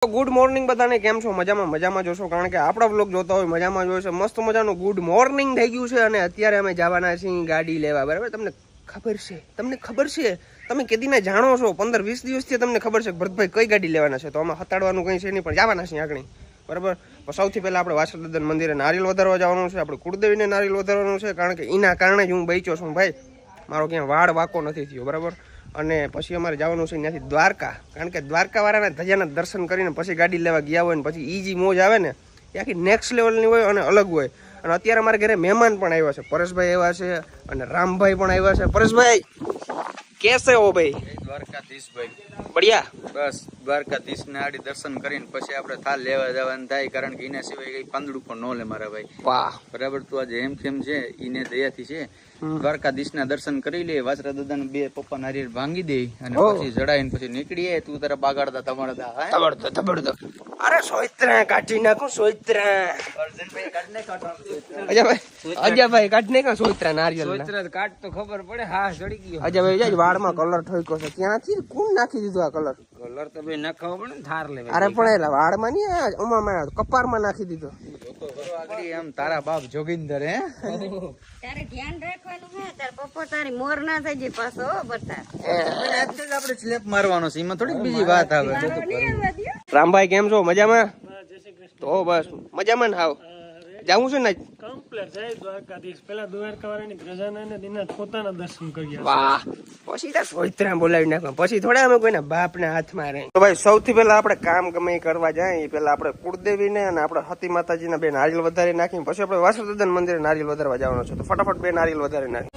Good morning બધાને, કેમ છો? મજામાં જોશો, કારણ કે આપણા વ્લોગ જોતા હોય મજામાં જ હોય છે. મસ્ત મજાનું ગુડ મોર્નિંગ થઈ ગયું છે અને અત્યારે અમે જવાના છીએ ગાડી લેવા. બરાબર, તમને ખબર છે તમે કેદીને જાણો છો, 15-20 દિવસથી તમને ખબર છે કે ભરતભાઈ કઈ ગાડી લેવાના છે. તો આમાં હતાડવાનું કંઈ છે નહીં, પણ જવાના છીએ આગળ. બરાબર, સૌથી પહેલા આપણે વાસુદાદન મંદિરે નારિયેલ વધારવા જવાનું છે. આપણે કુળદેવીને નારિયેલ વધારવાનું છે, કારણ કે એના કારણે જ હું બચ્યો છું ભાઈ. મારો ક્યાં વાળ વાકો નથી થયો. બરાબર, અને પછી અમારે જવાનું છે ત્યાંથી દ્વારકા, કારણ કે દ્વારકા વાળાના ધજાના દર્શન કરીને પછી ગાડી લેવા ગયા હોય ને પછી ઈજી મોજ આવે ને એ આખી નેક્સ્ટ લેવલની હોય અને અલગ હોય. અને અત્યારે અમારા ઘરે મહેમાન પણ આવ્યા છે, પરેશભાઈ આવ્યા છે અને રામભાઈ પણ આવ્યા છે. પરેશભાઈ કેસે હો ભાઈ? દ્વારકાધીશ ભાઈ બઢિયા. બસ દ્વારકાધીશ ને આડી દર્શન કરીને પછી આપણે થાળ લેવા જવાનું થાય, કારણ કે એના સિવાય કઈ પાંદડું પણ ન લે મારા ભાઈ. વાહ, બરાબર. તું આજે એમ કેમ છે એને દયાથી છે, દ્વારકાધીશ ના દર્શન કરી લે, વાસરા દાદા ને બે પપ્પા નારિયેળ ભાંગી દે અને પછી જડાઈને પછી નીકળીએ. તું તારા બાગાડતા તબડતો અરે સોઈત્રા કાઢી નાખું, સોઈત્રા અજયભાઈ કાઢી નાખો સોઈત્રા નારિયેળ કાઢ તો ખબર પડે. હા, જડી ગયો. અજયભાઈ વાળમાં કલર ઠોક્યો છે, ક્યાંથી કોણ નાખી દીધું આ કલર? કલર તો ભાઈ ના ખબર પડે ને, થાર લેવા. અરે પણ એલા વાળમાં નહીં, આમાં કપારમાં નાખી દીધો. એમ તારા બાપ જોગિંદર હે, તારે ધ્યાન રાખવાનું છે. તાર પપ્પો તારી મોર ના થઈ જાય પાછો બતા. આપણે સ્લેપ મારવાનો છે, એમાં થોડીક બીજી વાત આવે. રામભાઈ કેમ છો? મજામાં? તો બસ મજામાં ને. હાવ જાવું છે ને કમ્પ્લીટ જાય દ્વારકાધીશ. પેલા દ્વારકા વાળાની પ્રજાના દિના પોતાના દર્શન કર્યા. વાહ, પછી તો સોઈત્રા બોલાવી નાખો, પછી થોડા અમે કોઈના બાપને હાથમાં રહે. તો ભાઈ સૌથી પહેલા આપણે કામ ગમે એ કરવા જાય પેલા આપણે કુળદેવીને અને આપણે હતી માતાજીના બે નારિયેળ વધારી નાખીને પછી આપણે વાસુદાદન મંદિરે નારિયેળ વધારવા જવાનું છે. તો ફટાફટ બે નારિયેળ વધારી નાખી.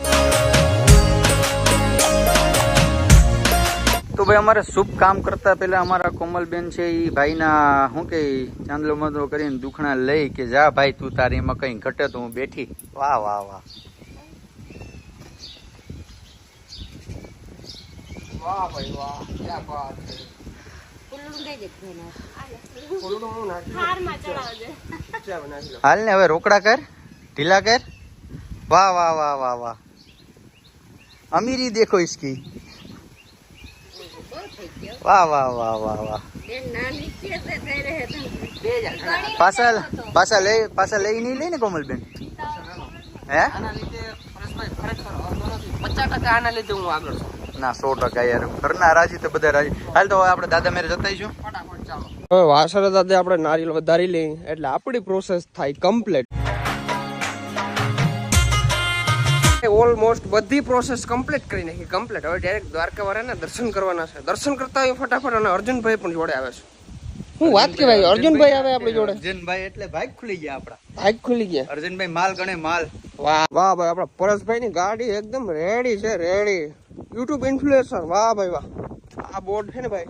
તો ભાઈ અમારે શુભ કામ કરતા પેલા અમારા કોમલબેન છે એ ભાઈના શું કે ચાંદલો મંદરો કરીને દુખણા લઈ કે જા ભાઈ તું તારી એમાં કઈ ઘટે તો હું બેઠી. વાહ વાહ વાહ, વાહ ભાઈ વાહ, ક્યાં વાત છે. હાલ ને હવે રોકડા કર, ઢીલા કર. વાહ વાહ વાહ વાહ વાહ, અમીરી દેખો ઇસકી. વાહ વાહ વાહ વાહ વાહ. પાછા લઈ નહીં લઈ ને કોમલબેન? હે 50% આના લીધે હું આગળ છું. ના 100% યાર, ઘરના રાજી તો બધા રાજી. હાલ તો આપણે દાદા મેરે જતાઈશું. હવે વાસરા દાદા આપણે નારિયેળ વધારી લઈ એટલે આપણી પ્રોસેસ થાય કમ્પ્લીટ. ઓલમોસ્ટ બધી પ્રોસેસ કમ્પ્લીટ કરી નાખી, કમ્પ્લીટ. હવે ડાયરેક્ટ દ્વારકા વાળાના દર્શન કરવાના છે. દર્શન કરતા હોય ફટાફટ. અને અર્જુનભાઈ પણ જોડે આવે છે. હું વાત કહેવાય, અર્જુનભાઈ આવે આપણી જોડે. અર્જુનભાઈ એટલે ભાગ ખુલી ગયા આપડા. ભાગ ખુલી ગયા. અર્જુનભાઈ માલ ગણે માલ. વાહ વાહ ભાઈ, આપણા પરેશભાઈ ની ગાડી એકદમ રેડી છે, રેડી. YouTube influencer. વાહ ભાઈ વાહ. આ બોર્ડ છે ને ભાઈ,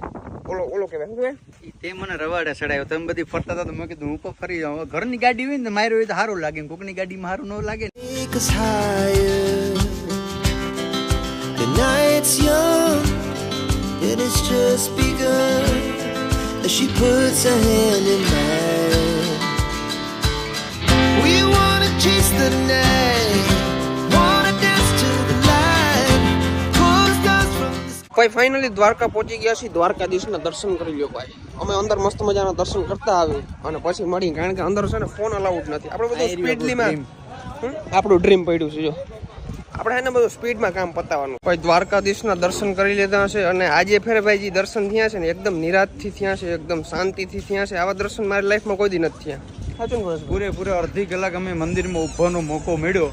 ઓલો કેવાય તે મને રવાડે ચડાયો. તમે બધી ફરતા હતા તો મેં કીધું હું પણ ફરી જાઉં. ઘરની ગાડી હોય ને મારી હોય તો સારું લાગે, કોકની ગાડીમાં સારું ન લાગે. The night's young, it has just begun. As she puts her hand in mine, we wanna chase the night, wanna dance to the light, pull the stars from the sky. ભાઈ ફાઇનલી દ્વારકા પહોંચી ગયા છીએ. દ્વારકાધીશના દર્શન કરી લ્યો ભાઈ. અમે અંદર મસ્ત મજાના દર્શન કરતા આવી અને પછી મળી, કારણ કે અંદર છે ને ફોન અલાઉડ નથી. આપણે બધું સ્પીડલીમાં આપણું ડ્રીમ પડ્યું છે. જો આપણે એને બધું સ્પીડમાં કામ પતાવવાનું. ભાઈ દ્વારકાધીશના દર્શન કરી લીધા છે અને આજે ફેર ભાઈ જે દર્શન થયા છે ને એકદમ નિરાંતથી થયા છે, એકદમ શાંતિથી થયા છે. આવા દર્શન મારી લાઈફમાં કોઈ દી નથી થયા. સાચું ને? પૂરેપૂરે અડધી કલાક અમે મંદિરમાં ઉભવાનો મોકો મળ્યો,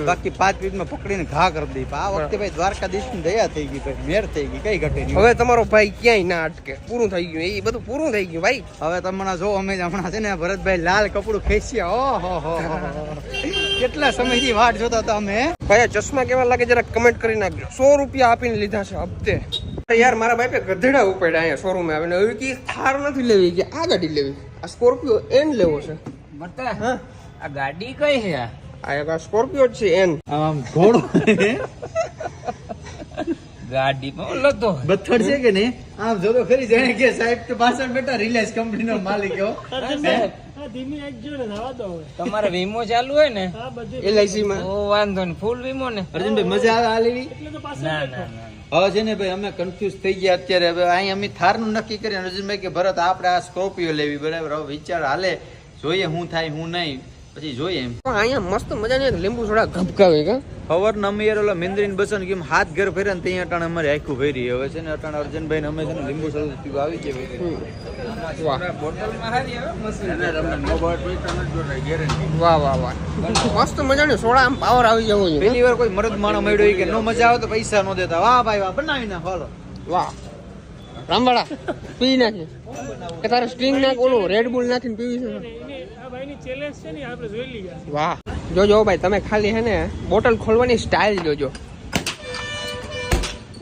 બાકી 5 મિનિટમાં પકડીને ઘા કરી દઈ. આ વખતે ભાઈ દ્વારકાધીશની દયા થઈ ગઈ ભાઈ, મેર થઈ ગઈ, કઈ ઘટે નહીં. હવે તમારો ભાઈ ક્યાંય ના અટકે, પૂરું થઈ ગયું. એ બધું પૂરું થઈ ગયું ભાઈ. હવે તમને જો અમે હમણાં છે ને ભરતભાઈ લાલ કપડું ખેંચ્યા. ઓહો કેટલા સમયથી વાટ જોતા હતા અમે. ભાઈ ચશ્મા કેવા લાગે જરા કમેન્ટ કરી નાખજો. 100 રૂપિયા આપીને લીધા છે હપ્તે. યાર મારા બાપે ગધેડા ઉપાડ્યા અહીંયા શોરૂમે આવીને. હવે કે થાર નથી લેવી, કે આ ગાડી લેવી, આ સ્કોર્પિયો એન લેવો છે. આ ગાડી કઈ છે? આ સ્કોર્પિયો જ છે એન. આમ ઘોડો ગાડી માં લતો બથડ છે કે નહીં? આમ જો તો ખરી જાણે કે સાહેબ તો પાછળ બેઠા રિલાયન્સ કંપનીનો માલિક હો. ધીમી એક જો ને નવા દો. તમારે વીમો ચાલુ હોય ને LIC માં વાંધો ને ફૂલ વીમો ને. અર્જુનભાઈ મજા આવે આ લેવી? એટલે તો પાછળ ના ના ના હવે છે ને ભાઈ અમે કન્ફ્યુઝ થઈ ગયા અત્યારે. હવે અહીં અમે થારનું નક્કી કરીએ. અર્જુનભાઈ કે ભરત આપણે આ સ્કોર્પિયો લેવી, બરાબર. હવે વિચાર હાલે, જોઈએ શું થાય શું નહીં, પછી જોઈએ એમ. પણ અહીંયા મસ્ત મજાની લીંબુ સોડા ઘબકાવે કા ખબર અમે યાર ઓલા મિંદ્રીન બસન કેમ હાથ ઘર ફેરે ને ત્યાં અટાણે અમારે આખું ફેરી. હવે છે ને અટાણે અર્જુનભાઈ ને અમે છે ને લીંબુ સોડા પીવા આવી ગયા. વાહ વાહ વાહ મસ્ત મજાની સોડા આમ પાવર આવી જવો જોઈએ. પેલી વાર કોઈ મરદ માણસ મળ્યો કે નો મજા આવે તો પૈસા નો દેતા. વાહ ભાઈ વાહ, બનાવી નાખો હાલો. વાહ રામવાળા પી નાખી કે તારે સ્ટ્રિંગ નાખ ઓલું રેડ બુલ નાખીને પીવી છે. આ ભાઈની ચેલેન્જ છે ને આપણે જોઈ લઈએ. વાહ જોજો ભાઈ તમે ખાલી હે ને બોટલ ખોલવાની સ્ટાઇલ જોજો.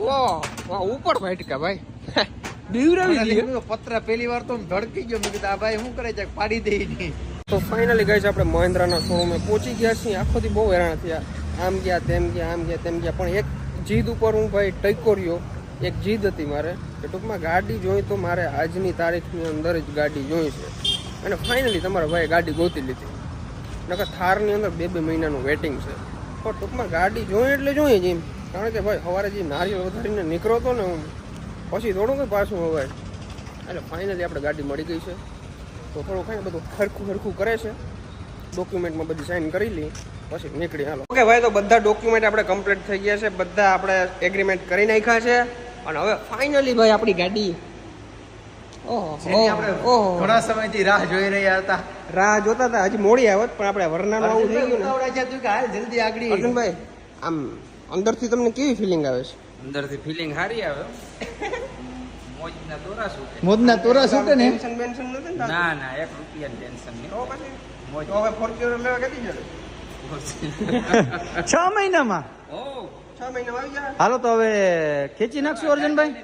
વાહ વાહ ઉપર ભાઈટકા ભાઈ બીવરાવી દીધી. પતરા પેલી વાર તો ધડકી ગયો. મેં કીધું આ ભાઈ શું કરે છે, પાડી દે નહીં. તો ફાઇનલી ગાઈસ આપણે મહિન્દ્રાના શોરૂમે પહોંચી ગયા છીએ. આખોથી બહુ હેરાન થયા, આમ ગયા તેમ ગયા આમ ગયા તેમ ગયા. પણ એક જીદ ઉપર હું ભાઈ ટકો રહ્યો. એક જીદ હતી મારે કે ટૂંકમાં ગાડી જોઈ તો મારે આજની તારીખની અંદર જ ગાડી જોઈ છે. અને ફાઇનલી તમારા ભાઈ ગાડી ગોતી લીધી. નકર થારની અંદર 2 મહિનાનું વેટિંગ છે. પણ ટૂંકમાં ગાડી જોઈએ એટલે જોઈએ જ એમ. કારણ કે ભાઈ સવારે જે નારિયેળ વધારીને નીકળો હતો ને હું પછી થોડું કંઈ પાછું હવે એટલે ફાઇનલી આપણે ગાડી મળી ગઈ છે. તો થોડું ખાઈ બધું હરખું કરે છે. ડોક્યુમેન્ટમાં બધી સાઇન કરી લઈ પછી નીકળી હાલો. ઓકે ભાઈ તો બધા ડોક્યુમેન્ટ આપણે કમ્પ્લીટ થઈ ગયા છે. બધા આપણે એગ્રીમેન્ટ કરી નાખ્યા છે. અને હવે ફાઇનલી ભાઈ આપણી ગાડી ઘણા સમયથી રાહ જોઈ રહ્યા હતા. રાહ જોતા હતા. હજી મોડી આવત પણ આપણે વરનાનું આવું થઈ ગયું ને. જલ્દી આગળ. અર્જુનભાઈ આમ અંદરથી તમને કેવી ફિલિંગ આવે છે? અંદરથી ફિલિંગ સારી આવે. મોજના દોરા શું મોદના તોરા છૂટે ને. ટેન્શન બેન્શન નથી ને? ના ના, 1 રૂપિયાની ટેન્શન નહીં. તો પછી તો હવે ફોર્ચ્યુનર લેવા કેતી જશે? 6 મહિનામાં. ઓ 6 મહિના આવી જાય. હાલો તો હવે ખેંચી નાખશું અર્જુનભાઈ.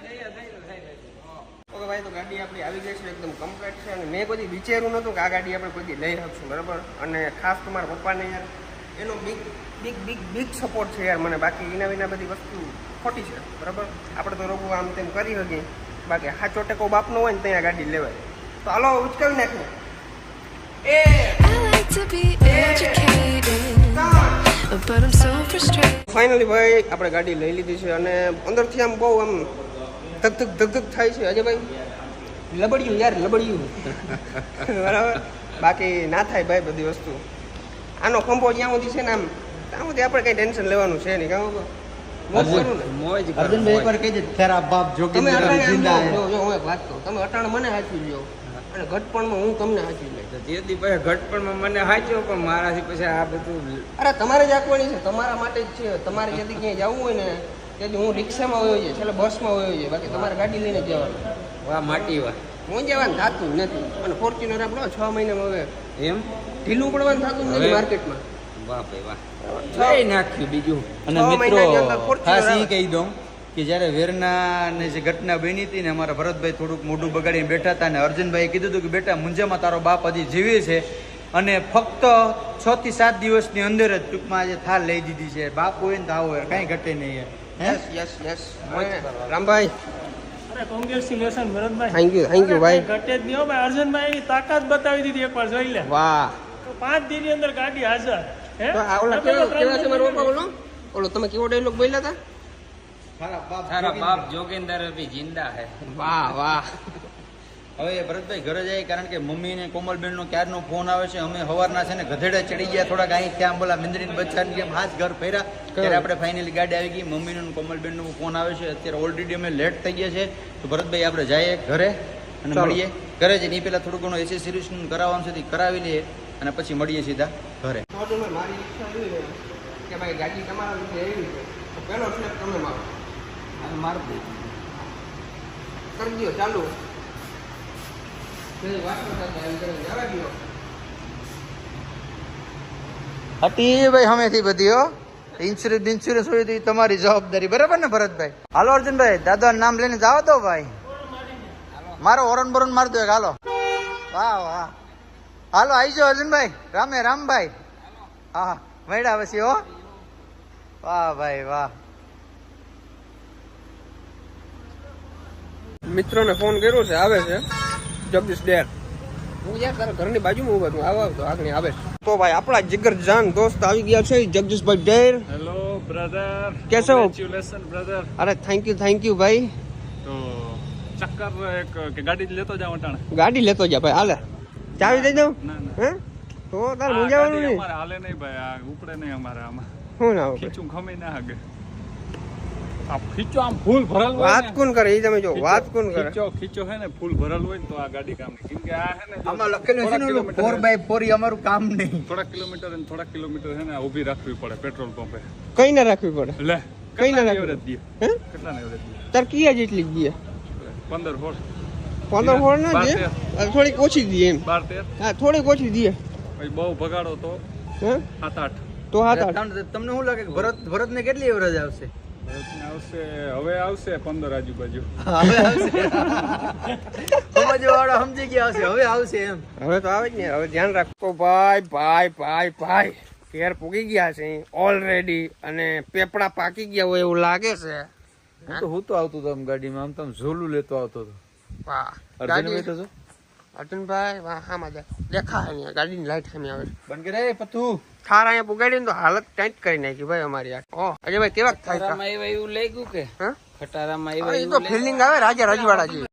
ઓકે ભાઈ તો ગાડી આપણી આવી ગઈ છે, એકદમ કમ્પ્લીટ છે. અને મેં કોઈ વિચાર્યું નહોતું કે આ ગાડી આપણે કોઈ લઈ શકશું, બરાબર. અને ખાસ તમારા પપ્પાને યાર એનો બિગ સપોર્ટ છે યાર મને. બાકી એના વિના બધી વસ્તુ ખોટી છે, બરાબર. આપણે તો રોગું આમ તેમ કરી શકીએ. બાકી હાચો ટેકો બાપનો હોય ને ત્યાં ગાડી લેવાય. તો હાલો ઉચકાવી નાખીએ. I like to be educated, but I'm so frustrated. Finally ભાઈ આપણે ગાડી લઈ લીધી છે. અને અંદરથી આમ બહુ આમ ધક થાય છે. અજયભાઈ લબડ્યું યાર લબડ્યું બરાબર. બાકી ના થાય ભાઈ બધી વસ્તુ. આનો ખંભો જ્યાં સુધી છે ને આમ ત્યાં સુધી આપણે કઈ ટેન્શન લેવાનું છે નહીં. કામ મોજ કરો, અર્જુનભાઈ એકવાર મોજ. કહેજે તારા બાપ જોગી તમે અટાણે જિંદા હે. જો હું એક વાત કહું, તમે અટાણે મને હાચવી લ્યો અને ઘટપણમાં હું તમને હાચવી લઈ. તો તેથી પછી ઘટપણમાં મને હાચ્યો, પણ મારાથી પછી આ બધું અરે તમારે જ આપવાની છે, તમારા માટે જ છે. તમારે જેથી ક્યાંય જવું હોય ને તેથી હું રિક્ષામાં વયો જાય, છેલ્લે બસમાં વયો જાય. બાકી તમારે ગાડી લઈને જવાનું. વાહ માટી વાહ. હું જવાનું થતું જ નથી. અને ફોર્ચ્યુનર આપણો 6 મહિનામાં હવે એમ ઢીલું પડવાનું થતું જ નથી હવે? માર્કેટમાં. વાહ ભાઈ વાહ. લઈ નાખ્યું બીજું. અને 6 મહિનાની અંદર મિત્રો Fortuner ખાસ આવે. એ કહી દઉં કે જ્યારે વેરના જે ઘટના બની હતી ને, અમારા ભરતભાઈ થોડુંક મોઢું બગાડીને બેઠા હતા. અને અર્જુનભાઈએ કીધું હતું કે બેટા મુંજામાં તારો બાપ હજી જીવે છે અને ફક્ત 6 થી 7 દિવસની અંદર જ ટૂંકમાં આજે થાર લઈ દીધી છે. બાપ હોય ને તો આવો યાર, કાંઈ ઘટે નહીં યાર. યસ રામભાઈ અરે કોંગ્રેચ્યુલેશન ભરતભાઈ. થેન્ક યુ ભાઈ. ઘટે જ નહીં હો ભાઈ. અર્જુનભાઈની તાકાત બતાવી દીધી એકવાર જોઈ લે. વાહ. તો 5 દિનની અંદર ગાડી હાજર. હે? તો આ ઓલા તમે તો કેવા છે મારો પપ્પા? ત્રણ ઓલો તમે કેવો ડાયલોગ બોલ્યા હતા? તારા બાપ જોગેન્દર અભી જિંદા હે. વાહ. હવે ભરતભાઈ ઘરે જાય, કારણ કે મમ્મી ને કોમલબેનનો ક્યારનો ફોન આવે છે. અમે સવારના છે ને ગધેડા ચડી ગયા થોડાક અહીં ત્યાં બોલા મિંદ્રીન બચ્ચાની જેમ હાથ ઘર ફેર્યા. ત્યારે આપણે ફાઇનલી ગાડી આવી ગઈ. મમ્મીનો કોમલબેનનો ફોન આવે છે. અત્યારે ઓલરેડી અમે લેટ થઈ ગયા છે. તો ભરતભાઈ આપણે જઈએ ઘરે અને ચાલો. મળીએ. ઘરે જઈને એ પહેલાં થોડું ઘણું એસેસરીઝ કરાવવાનું છે તે કરાવી લઈએ અને પછી મળીએ સીધા ઘરે. મારી ઈચ્છા એવી છે કે ભાઈ ગાડી તમારા લીધે એવી છે તો પહેલો સ્ટેપ તમે મારો મારું દે. કરી દો ચાલુ. વાત કરતા એમ કરીને જવા દો. હતી ભાઈ હમેથી બધી હો. ઇન્સ્યોરન્સ હોય તો એ તમારી જવાબદારી, બરાબર ને ભરતભાઈ? હાલો અર્જુનભાઈ, દાદાનું નામ લઈને જાઓ તો ભાઈ. મારો ઓરન બરોન મારી દો એક. હાલો. વાહ. હાલો આવી જાઓ અર્જુનભાઈ. રામભાઈ. હા મળ્યા પછી હો. વાહ ભાઈ વાહ. મિત્રોને ફોન કર્યો છે, આવે છે જગદીશ ડેર. હું યાર તારા ઘરની બાજુમાં ઉભા છું. આવો તો આગળ આવે છે. તો ભાઈ આપણા જીગર જાન દોસ્ત આવી ગયા છે જગદીશભાઈ ડેર. હેલો ब्रदर कैसे हो? Congratulations, ब्रदर અરે થેન્ક યુ ભાઈ. तो चक्कर एक के गाड़ी लेतो जाओ अटाणे ગાડી લેતો જા ભાઈ, હાલે ચાવી દઈ દઉં. ના ના હે તો તાર આ મૂંઝાવાનું ગાડી નહીં. અમારે હાલે નહીં ભાઈ આ ઉપડે નહીં અમારે આમાં શું ના હોય? ખીચું ખમી ના હાગે આ ખીચો આમ ફૂલ ભરેલ હોય વાત ને કોણ કરે એ તમે જો, વાત કોણ કરે? ખીચો હે ને ફૂલ ભરેલ હોય ને તો આ ગાડી કામ નહીં કેમ કે આ હે ને જો આમાં લખેલું છે ને ઓલું 4x4 ઈ અમારું કામ નહીં. થોડા કિલોમીટર અને થોડા કિલોમીટર હે ને ઊભી રાખવી પડે પેટ્રોલ પંપે કઈ ના રાખવી પડે. લે કઈ ના કેટલા રાખવી? એવરેજ દે હે કેટલા એવરેજ દે તાર કિયા જેટલી દે? 15 હોળ 15 હોળ ના દે, 12 થોડીક ઓછી દે એમ. 12 13 હા થોડીક ઓછી દે. પછી બહુ ભગાડો તો હે 7 8 તો હા તાર તમને શું લાગે કે ભરત ને કેટલી એવરેજ આવશે? આવશે હવે આવશે 15 આજુબાજુ હવે આવશે. સમજવાળા સમજી ગયા હશે, હવે આવશે એમ. હવે તો આવે જ ને. હવે ધ્યાન રાખો ભાઈ ઘેર પૂગી ગયા છે ઓલરેડી અને પેપડા પાકી ગયા હોય એવું લાગે છે. હું તો આવતો હતો આમ ગાડીમાં, આમ તો આમ ઝોલું લેતો આવતો હતો. વાહ અર્જુનભાઈ તો જો. અર્જુનભાઈ વાહ હામાં દેખાય નહીં, ગાડીની લાઈટ સામે આવે. બંધ કરે પથ્થુ. થાર અહીંયા પુગાડી ને તો હાલત ટાઈટ કરી નાખી ભાઈ અમારી આ. ઓ અજયભાઈ કેવા થાય? એવું લાગ્યું કે હા ખટારામાં અરે, એ તો ફિલિંગ આવે રાજા રજવાડા જેવી.